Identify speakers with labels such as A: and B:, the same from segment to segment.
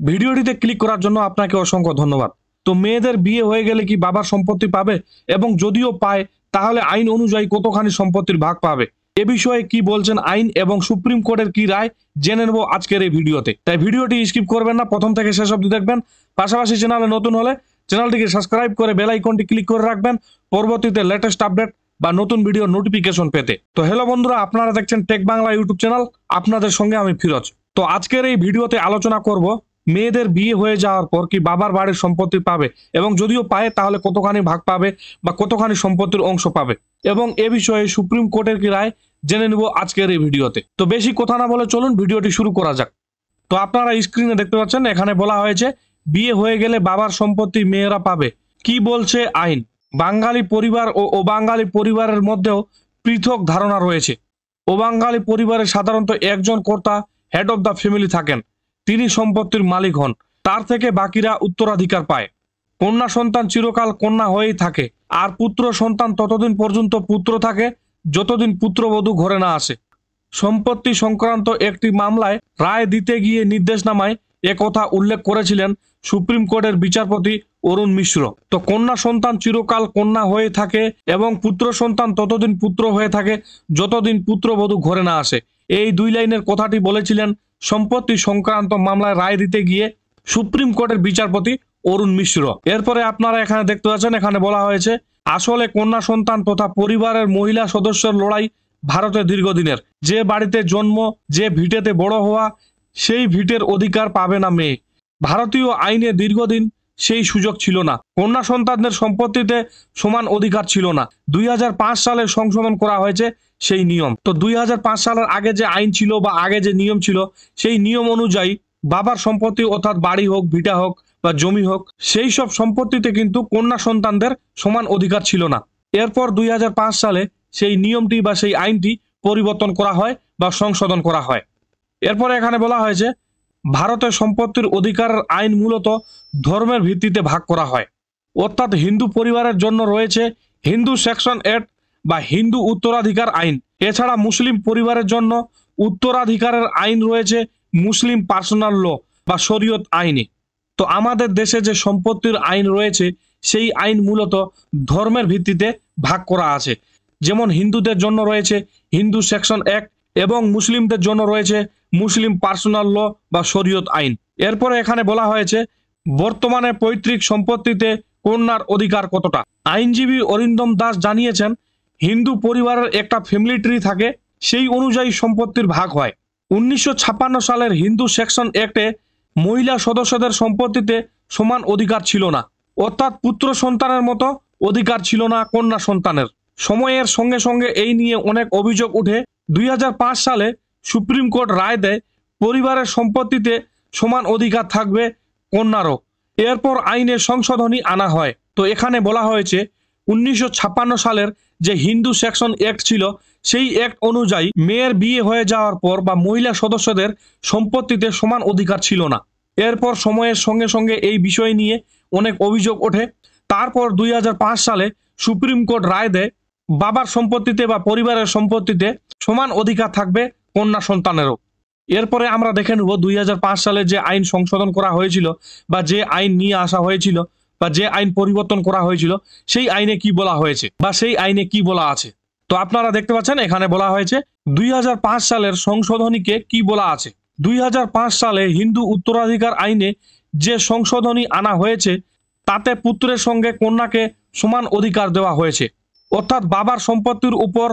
A: ভিডিওটিতে ক্লিক করার জন্য আপনাকে অসংখ্য ধন্যবাদ। তো মেয়েদের বিয়ে হয়ে গেলে কি বাবার সম্পত্তি পাবে, এবং যদিও পায় তাহলে আইন অনুযায়ী কতখানি সম্পত্তির ভাগ পাবে, এ বিষয়ে কি বলছেন আইন এবং সুপ্রিম কোর্টের কি রায় জেনে নেব আজকের এই ভিডিওতে। তাই ভিডিওটি স্কিপ করবেন না, প্রথম থেকে শেষ অবধি দেখবেন। পাশাপাশি চ্যানেলে নতুন হলে চ্যানেলটিকে সাবস্ক্রাইব করে বেল আইকনটি ক্লিক করে রাখবেন পরবর্তীতে লেটেস্ট আপডেট বা নতুন ভিডিও নোটিফিকেশন পেতে। তো হ্যালো বন্ধুরা, আপনারা দেখছেন টেক বাংলা ইউটিউব চ্যানেল, আপনাদের সঙ্গে আমি ফিরোজ। তো আজকের এই ভিডিওতে আলোচনা করব মেয়েদের বিয়ে হয়ে যাওয়ার পর কি বাবার বাড়ির সম্পত্তি পাবে, এবং যদিও পায় তাহলে কতখানি ভাগ পাবে বা কতখানি সম্পত্তির অংশ পাবে, এবং এ বিষয়ে সুপ্রিম কোর্টের কি রায় জেনে নেব আজকের এই ভিডিওতে। তো বেশি কথা না বলে চলুন ভিডিওটি শুরু করা যাক। তো আপনারা স্ক্রিনে দেখতে পাচ্ছেন, এখানে বলা হয়েছে বিয়ে হয়ে গেলে বাবার সম্পত্তি মেয়েরা পাবে। কি বলছে আইন? বাঙালি পরিবার ও অবাঙালি পরিবারের মধ্যেও পৃথক ধারণা রয়েছে। অবাঙালি পরিবারে সাধারণত একজন কর্তা, হেড অব দ্য ফ্যামিলি থাকেন, তিনি সম্পত্তির মালিক হন, তার থেকে বাকিরা উত্তরাধিকার পায়। কন্যা সন্তান চিরকাল কন্যা হয়েই থাকে, আর পুত্র সন্তান ততদিন পর্যন্ত পুত্র থাকে যতদিন পুত্রবধূ ঘরে না আসে। সম্পত্তি সংক্রান্ত একটি মামলায় রায় দিতে গিয়ে নির্দেশনামায় একথা উল্লেখ করেছিলেন সুপ্রিম কোর্টের বিচারপতি অরুণ মিশ্র। তো কন্যা সন্তান চিরকাল কন্যা হয়ে থাকে এবং পুত্র সন্তান ততদিন পুত্র হয়ে থাকে যতদিন পুত্রবধূ ঘরে না আসে, এই দুই লাইনের কথাটি বলেছিলেন সম্পত্তি সংক্রান্ত মামলায় রায় দিতে গিয়ে সুপ্রিম কোর্টের বিচারপতি অরুণ মিশ্র। এরপরে আপনারা এখানে দেখতে পাচ্ছেন, এখানে বলা হয়েছে আসলে কন্যা সন্তান তথা পরিবারের মহিলা সদস্যের লড়াই ভারতে দীর্ঘদিনের। যে বাড়িতে জন্ম, যে ভিটেতে বড় হওয়া, সেই ভিটের অধিকার পাবে না মেয়ে। ভারতীয় আইনে দীর্ঘদিন সেই সুযোগ ছিল না। কন্যা সন্তানদের সম্পত্তিতে সমান অধিকার ছিল না। 2005 সালে সংশোধন করা হয়েছে সেই নিয়ম। তো 2005 সালের আগে যে আইন ছিল বা আগে যে নিয়ম ছিল, সেই নিয়ম অনুযায়ী বাবার সম্পত্তি অর্থাৎ বাড়ি হোক, ভিটা হোক বা জমি হোক, সেই সব সম্পত্তিতে কিন্তু কন্যা সন্তানদের সমান অধিকার ছিল না। এরপর 2005 সালে সেই নিয়মটি বা সেই আইনটি পরিবর্তন করা হয় বা সংশোধন করা হয়। এরপরে এখানে বলা হয়েছে ভারতের সম্পত্তির অধিকারের আইন মূলত ধর্মের ভিত্তিতে ভাগ করা হয়, অর্থাৎ হিন্দু পরিবারের জন্য রয়েছে হিন্দু সেকশন 8 বা হিন্দু উত্তরাধিকার আইন। এছাড়া মুসলিম পরিবারের জন্য উত্তরাধিকারের আইন রয়েছে মুসলিম পার্সোনাল ল বা শরীয়ত আইনে। তো আমাদের দেশে যে সম্পত্তির আইন রয়েছে, সেই আইন মূলত ধর্মের ভিত্তিতে ভাগ করা আছে। যেমন হিন্দুদের জন্য রয়েছে হিন্দু সেকশন 1 এবং মুসলিমদের জন্য রয়েছে মুসলিম পার্সোনাল ল বা শরীয়ত আইন। এরপরে এখানে বলা হয়েছে বর্তমানে পৈতৃক সম্পত্তিতে কন্যার অধিকার কতটা। আইনজীবী অরিন্দম দাস জানিয়েছেন হিন্দু পরিবারের একটা ফ্যামিলি ট্রি থাকে, সেই অনুযায়ী সম্পত্তির ভাগ হয়। 1956 সালের হিন্দু সেকশন 1 মহিলা সদস্যদের সম্পত্তিতে সমান অধিকার ছিল না, অর্থাৎ পুত্র সন্তানের মতো অধিকার ছিল না কন্যা সন্তানের। সময়ের সঙ্গে সঙ্গে এই নিয়ে অনেক অভিযোগ উঠে 2005 সালে সুপ্রিম কোর্ট রায় দেয় পরিবারের সম্পত্তিতে সমান অধিকার থাকবে কন্যারও। এরপর আইনে সংশোধনী আনা হয়। তো এখানে বলা হয়েছে 1956 সালের যে হিন্দু সেকশন 1 ছিল, সেই অ্যাক্ট অনুযায়ী মেয়ের বিয়ে হয়ে যাওয়ার পর বা মহিলা সদস্যদের সম্পত্তিতে সমান অধিকার ছিল না। এরপর সময়ের সঙ্গে সঙ্গে এই বিষয় নিয়ে অনেক অভিযোগ ওঠে। তারপর 2005 সালে সুপ্রিম কোর্ট রায় দেয় বাবার সম্পত্তিতে বা পরিবারের সম্পত্তিতে সমান অধিকার থাকবে কন্যা সন্তানেরও। এরপরে আমরা দেখে নেব 2005 সালে যে আইন সংশোধন করা হয়েছিল বা যে আইন নিয়ে আসা হয়েছিল বা যে আইন পরিবর্তন করা হয়েছিল, সেই আইনে কি বলা হয়েছে বা সেই আইনে কি বলা আছে। তো আপনারা দেখতে পাচ্ছেন, এখানে বলা হয়েছে 2005 সালের সংশোধনীকে কি বলা আছে। 2005 সালে হিন্দু উত্তরাধিকার আইনে যে সংশোধনী আনা হয়েছে, তাতে পুত্রের সঙ্গে কন্যাকে সমান অধিকার দেওয়া হয়েছে, অর্থাৎ বাবার সম্পত্তির উপর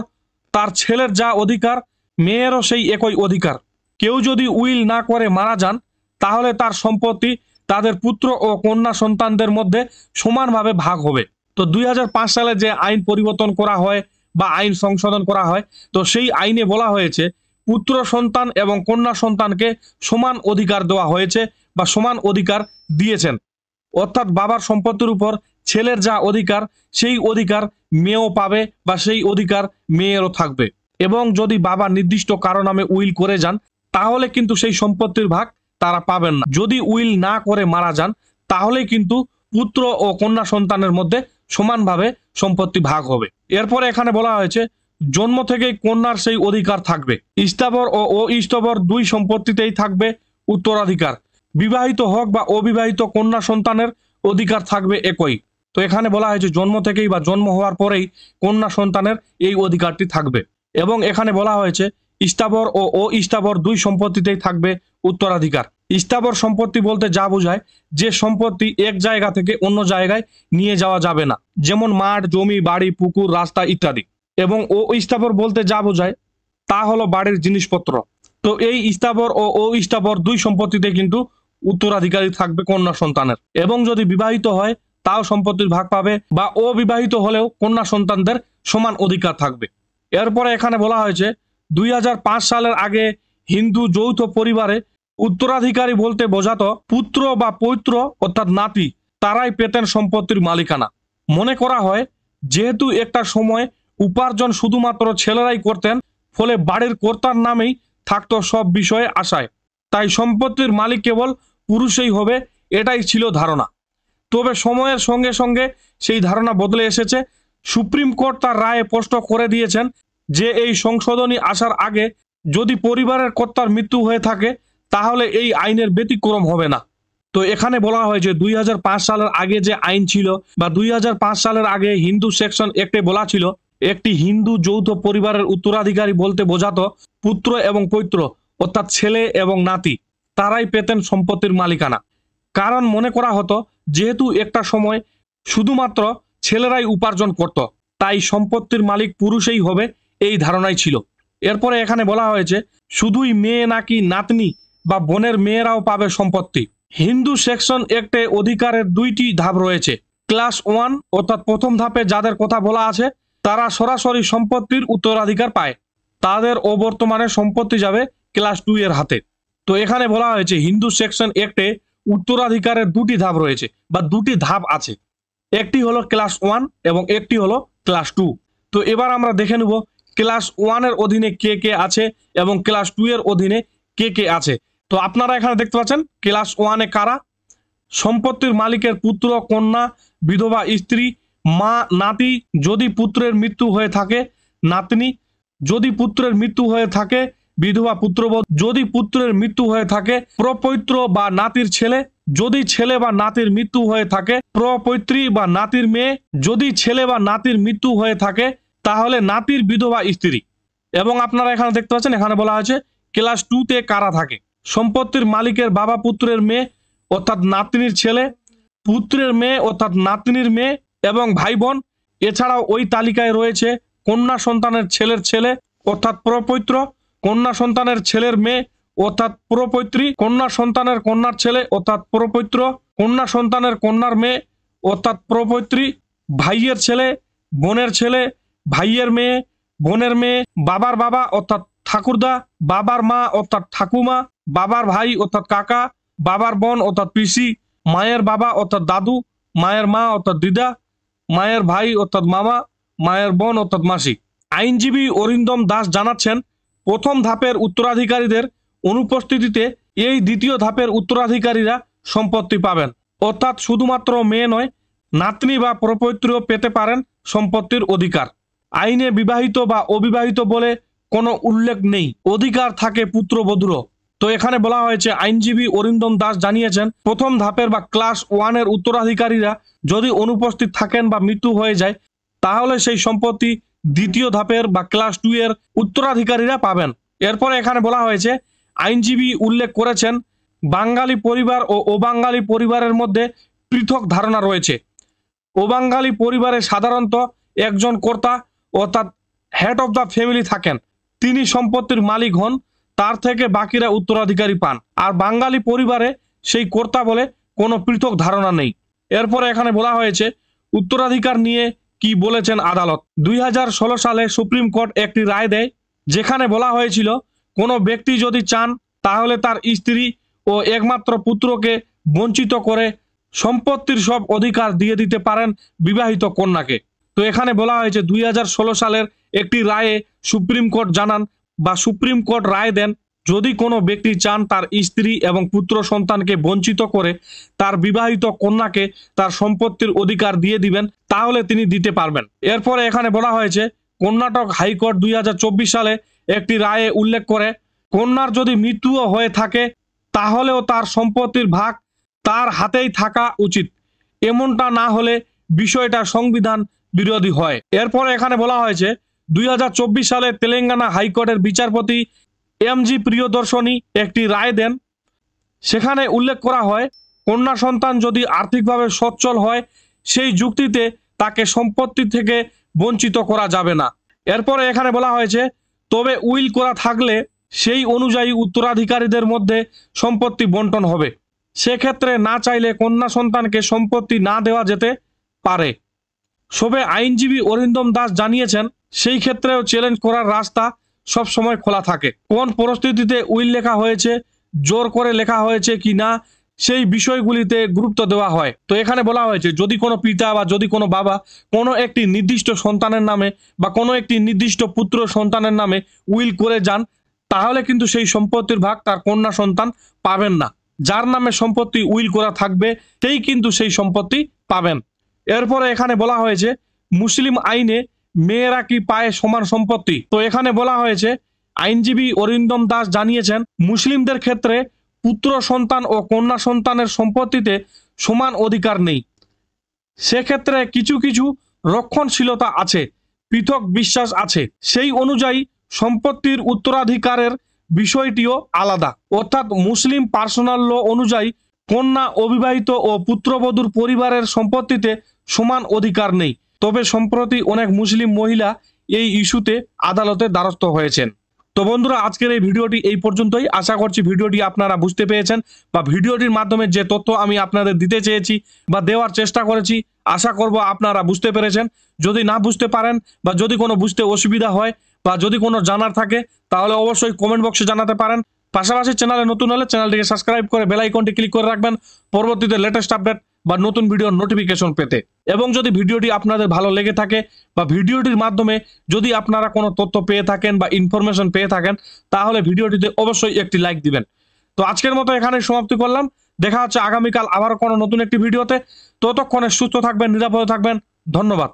A: তার ছেলের যা অধিকার, মেয়েরও সেই একই অধিকার। কেউ যদি উইল না করে মারা যান, তাহলে তার সম্পত্তি তাদের পুত্র ও কন্যা সন্তানদের মধ্যে সমানভাবে ভাগ হবে। তো 2005 সালে যে আইন পরিবর্তন করা হয় বা আইন সংশোধন করা হয়, তো সেই আইনে বলা হয়েছে পুত্র সন্তান এবং কন্যা সন্তানকে সমান অধিকার দেওয়া হয়েছে বা সমান অধিকার দিয়েছেন, অর্থাৎ বাবার সম্পত্তির উপর ছেলের যা অধিকার, সেই অধিকার মেয়েও পাবে বা সেই অধিকার মেয়েরও থাকবে। এবং যদি বাবা নির্দিষ্ট কারো নামে উইল করে যান, তাহলে কিন্তু সেই সম্পত্তির ভাগ তারা পাবেন না। যদি উইল না করে মারা যান, তাহলে কিন্তু পুত্র ও কন্যা সন্তানের মধ্যে সমানভাবে সম্পত্তি ভাগ হবে। এরপরে এখানে বলা হয়েছে জন্ম থেকেই কন্যার সেই অধিকার থাকবে। স্থাবর ও অস্থাবর দুই সম্পত্তিতেই থাকবে উত্তরাধিকার। বিবাহিত হোক বা অবিবাহিত কন্যা সন্তানের অধিকার থাকবে একই। তো এখানে বলা হয়েছে জন্ম থেকেই বা জন্ম হওয়ার পরেই কন্যা সন্তানের এই অধিকারটি থাকবে। এবং এখানে বলা হয়েছে স্থাবর ও অস্থাবর দুই সম্পত্তিতেই থাকবে উত্তরাধিকার। স্থাবর সম্পত্তি বলতে যা বোঝায় যে সম্পত্তি এক জায়গা থেকে অন্য জায়গায় নিয়ে যাওয়া যাবে না, যেমন মাঠ, জমি, বাড়ি, পুকুর, রাস্তা ইত্যাদি। এবং অস্থাবর বলতে যা বোঝায় তা হলো বাড়ির জিনিসপত্র। তো এই স্থাবর ও অস্থাবর দুই সম্পত্তিতে কিন্তু উত্তরাধিকারী থাকবে কন্যা সন্তানের। এবং যদি বিবাহিত হয় তাও সম্পত্তির ভাগ পাবে, বা অবিবাহিত হলেও কন্যা সন্তানদের সমান অধিকার থাকবে। এরপরে এখানে বলা হয়েছে 2005 সালের আগে হিন্দু যৌথ পরিবারে উত্তরাধিকারী বলতে বোঝাতো পুত্র বা পৌত্র অর্থাৎ নাতি, তারাই পেতেন সম্পত্তির মালিকানা। মনে করা হয় যেহেতু একটা সময় উপার্জন শুধুমাত্র ছেলেরাই করতেন, ফলে বাড়ির কর্তার নামেই থাকতো সব বিষয়ে আশায়, তাই সম্পত্তির মালিক কেবল পুরুষই হবে, এটাই ছিল ধারণা। তবে সময়ের সঙ্গে সঙ্গে সেই ধারণা বদলে এসেছে। সুপ্রিম কোর্ট তার রায়ে স্পষ্ট করে দিয়েছেন যে এই সংশোধনী আসার আগে যদি পরিবারের কর্তার মৃত্যু হয়ে থাকে তাহলে এই আইনের ব্যতিক্রম হবে না। তো এখানে বলা হয়েছে 2005 সালের আগে যে আইন ছিল বা 2005 সালের আগে হিন্দু সেকশন একটে বলা ছিল একটি হিন্দু যৌথ পরিবারের উত্তরাধিকারী বলতে বোঝাতো পুত্র এবং পৌত্র অর্থাৎ ছেলে এবং নাতি, তারাই পেতেন সম্পত্তির মালিকানা। কারণ মনে করা হতো যেহেতু একটা সময় শুধুমাত্র ছেলেরাই উপার্জন করত, তাই সম্পত্তির মালিক পুরুষই হবে, এই ধারণাই ছিল। এরপরে এখানে বলা হয়েছে শুধুই মেয়ে নাকি নাতনি বা বোনের মেয়েরাও পাবে সম্পত্তি। হিন্দু সেকশন একটে অধিকারের দুইটি ধাপ রয়েছে। ক্লাস 1 অর্থাৎ প্রথম ধাপে যাদের কথা বলা আছে তারা সরাসরি সম্পত্তির উত্তরাধিকার পায়, তাদের অবর্তমানে সম্পত্তি যাবে ক্লাস 2 এর হাতে। তো এখানে বলা হয়েছে হিন্দু সেকশন একটে উত্তরাধিকারের দুটি ধাপ রয়েছে বা দুটি ধাপ আছে, একটি হলো ক্লাস 1 এবং একটি হলো ক্লাস 2। তো এবার আমরা দেখে নেব ক্লাস 1 এর অধীনে কে কে আছে এবং ক্লাস 2 এর অধীনে কে কে আছে। তো আপনারা এখানে দেখতে পাচ্ছেন ক্লাস 1 এ কারা: সম্পত্তির মালিকের পুত্র, কন্যা, বিধবা স্ত্রী, মা, নাতি, যদি পুত্রের মৃত্যু হয়ে থাকে নাতনি, যদি পুত্রের মৃত্যু হয়ে থাকে বিধবা পুত্রবধূ, যদি পুত্রের মৃত্যু হয়ে থাকে প্রপৌত্র বা নাতির ছেলে, যদি ছেলে বা নাতির মৃত্যু হয়ে থাকে প্রপৌত্রী বা নাতির মেয়ে, যদি ছেলে বা নাতির মৃত্যু হয়ে থাকে তাহলে নাতির বিধবা স্ত্রী। এবং আপনারা এখানে দেখতে পাচ্ছেন এখানে বলা হয়েছে ক্লাস 2 তে কারা থাকে: সম্পত্তির মালিকের বাবা পুত্রের মেয়ে অর্থাৎ নাতনির ছেলে, পুত্রের মেয়ে অর্থাৎ নাতনির মেয়ে এবং ভাই বোন। এছাড়াও ওই তালিকায় রয়েছে কন্যা সন্তানের ছেলের ছেলে অর্থাৎ প্রপৌত্র, কন্যা সন্তানের ছেলের মেয়ে অর্থাৎ প্রপৌত্রী, কন্যা সন্তানের কন্যার ছেলে অর্থাৎ প্রপৌত্র, কন্যা সন্তানের কন্যার মেয়ে অর্থাৎ প্রপৌত্রী, ভাইয়ের ছেলে, বোনের ছেলে, ভাইয়ের মেয়ে, বোনের মেয়ে, বাবার বাবা অর্থাৎ ঠাকুরদা, বাবার মা অর্থাৎ ঠাকুমা, বাবার ভাই অর্থাৎ কাকা, বাবার বোন অর্থাৎ পিসি, মায়ের বাবা অর্থাৎ দাদু, মায়ের মা অর্থাৎ দিদা, মায়ের ভাই অর্থাৎ মামা, মায়ের বোন অর্থাৎ মাসি। আইনজীবী অরিন্দম দাস জানাচ্ছেন প্রথম ধাপের উত্তরাধিকারীদের অনুপস্থিতিতে এই দ্বিতীয় ধাপের উত্তরাধিকারীরা সম্পত্তি পাবেন, অর্থাৎ শুধুমাত্র মেয়ে নয়, নাতনি বা প্রপৌত্রও পেতে পারেন সম্পত্তির অধিকার। আইনে বিবাহিত বা অবিবাহিত বলে কোনো উল্লেখ নেই, অধিকার থাকে পুত্রবধূরও। তো এখানে বলা হয়েছে আইনজীবী অরিন্দম দাস জানিয়েছেন প্রথম ধাপের বা ক্লাস 1 এর উত্তরাধিকারীরা যদি অনুপস্থিত থাকেন বা মৃত্যু হয়ে যায় তাহলে সেই সম্পত্তি দ্বিতীয় ধাপের বা ক্লাস 2 এর উত্তরাধিকারীরা পাবেন। এরপরে এখানে বলা হয়েছে আইনজীবী উল্লেখ করেছেন বাঙালি পরিবার ও অবাঙালি পরিবারের মধ্যে পৃথক ধারণা রয়েছে। অবাঙালি পরিবারে সাধারণত একজন কর্তা অর্থাৎ হেড অফ দ্য ফ্যামিলি থাকেন, তিনি সম্পত্তির মালিক হন, তার থেকে বাকিরা উত্তরাধিকারী পান। আর বাঙালি পরিবারে সেই কর্তা বলে কোনো পৃথক ধারণা নেই। এরপরে এখানে বলা হয়েছে উত্তরাধিকার নিয়ে কি বলেছেন আদালত। 2016 সালে সুপ্রিম কোর্ট একটি রায় দেয় যেখানে বলা হয়েছিল কোনো ব্যক্তি যদি চান তাহলে তার স্ত্রী ও একমাত্র পুত্রকে বঞ্চিত করে সম্পত্তির সব অধিকার দিয়ে দিতে পারেন বিবাহিত কন্যাকে। তো এখানে বলা হয়েছে 2016 সালের একটি রায়ে সুপ্রিম কোর্ট জানান বা সুপ্রিম কোর্ট রায় দেন যদি কোনো ব্যক্তি চান তার স্ত্রী এবং পুত্র সন্তানকে বঞ্চিত করে তার বিবাহিত কন্যাকে তার সম্পত্তির অধিকার দিয়ে দিবেন তাহলে তিনি দিতে পারবেন। এরপরে এখানে বলা হয়েছে কর্ণাটক হাইকোর্ট 2024 সালে একটি রায়ে উল্লেখ করে কন্যার যদি মৃত্যুও হয়ে থাকে তাহলেও তার সম্পত্তির ভাগ তার হাতেই থাকা উচিত। এমনটা না হলে বিষয়টা সংবিধান বিরোধী হয়। এরপরে এখানে বলা হয়েছে 2024 সালে তেলেঙ্গানা হাইকোর্টের বিচারপতি এমজি প্রিয়দর্শনী একটি রায় দেন। সেখানে উল্লেখ করা হয় কন্যা সন্তান যদি আর্থিকভাবে সচ্ছল হয় সেই যুক্তিতে তাকে সম্পত্তি থেকে বঞ্চিত করা যাবে না। এরপরে এখানে বলা হয়েছে তবে উইল করা থাকলে সেই অনুযায়ী উত্তরাধিকারীদের মধ্যে সম্পত্তি বন্টন হবে। সেক্ষেত্রে না চাইলে কন্যা সন্তানকে সম্পত্তি না দেওয়া যেতে পারে। সবে আইনজীবী অরিন্দম দাস জানিয়েছেন সেই ক্ষেত্রেও চ্যালেঞ্জ করার রাস্তা সবসময় খোলা থাকে। কোন পরিস্থিতিতে উইল লেখা হয়েছে, জোর করে লেখা হয়েছে কি না, সেই বিষয়গুলিতে গুরুত্ব দেওয়া হয়। তো এখানে বলা হয়েছে যদি কোনো পিতা বা যদি কোনো বাবা কোনো একটি নির্দিষ্ট সন্তানের নামে বা কোনো একটি নির্দিষ্ট পুত্র সন্তানের নামে উইল করে যান, তাহলে কিন্তু সেই সম্পত্তির ভাগ তার কন্যা সন্তান পাবেন না। যার নামে সম্পত্তি উইল করা থাকবে সেই কিন্তু সেই সম্পত্তি পাবেন। এরপরে এখানে বলা হয়েছে মুসলিম আইনে মেয়েরা কি পায় সমান সম্পত্তি। তো এখানে বলা হয়েছে আইনজীবী অরিন্দম দাস জানিয়েছেন মুসলিমদের ক্ষেত্রে পুত্র সন্তান ও কন্যা সন্তানের সম্পত্তিতে সমান অধিকার নেই। সেক্ষেত্রে কিছু কিছু রক্ষণশীলতা আছে, পৃথক বিশ্বাস আছে। সেই অনুযায়ী সম্পত্তির উত্তরাধিকারের বিষয়টিও আলাদা। অর্থাৎ মুসলিম পার্সোনাল ল অনুযায়ী কন্যা, অবিবাহিত ও পুত্রবধূর পরিবারের সম্পত্তিতে সমান অধিকার নেই। তবে সম্প্রতি অনেক মুসলিম মহিলা এই ইস্যুতে আদালতে দ্বারস্থ হয়েছেন। তো বন্ধুরা, আজকের এই ভিডিওটি এই পর্যন্তই। আশা করছি ভিডিওটি আপনারা বুঝতে পেরেছেন বা ভিডিওটির মাধ্যমে যে তথ্য আমি আপনাদের দিতে চেয়েছি বা দেওয়ার চেষ্টা করেছি, আশা করব আপনারা বুঝতে পেরেছেন। যদি না বুঝতে পারেন বা যদি কোনো বুঝতে অসুবিধা হয় বা যদি কোনো জানার থাকে তাহলে অবশ্যই কমেন্ট বক্সে জানাতে পারেন। পাশাপাশি চ্যানেলে নতুন হলে চ্যানেলটিকে সাবস্ক্রাইব করে বেল আইকনটি ক্লিক করে রাখবেন পরবর্তীতে লেটেস্ট আপডেট বা নতুন ভিডিওর নোটিফিকেশন পেতে। এবং যদি ভিডিওটি আপনাদের ভালো লেগে থাকে বা ভিডিওটির মাধ্যমে যদি আপনারা কোনো তথ্য পেয়ে থাকেন বা ইনফরমেশন পেয়ে থাকেন তাহলে ভিডিওটিতে অবশ্যই একটি লাইক দিবেন। তো আজকের মতো এখানেই সমাপ্তি করলাম। দেখা হচ্ছে আগামীকাল আবারও কোনো নতুন একটি ভিডিওতে। ততক্ষণে সুস্থ থাকবেন, নিরাপদে থাকবেন। ধন্যবাদ।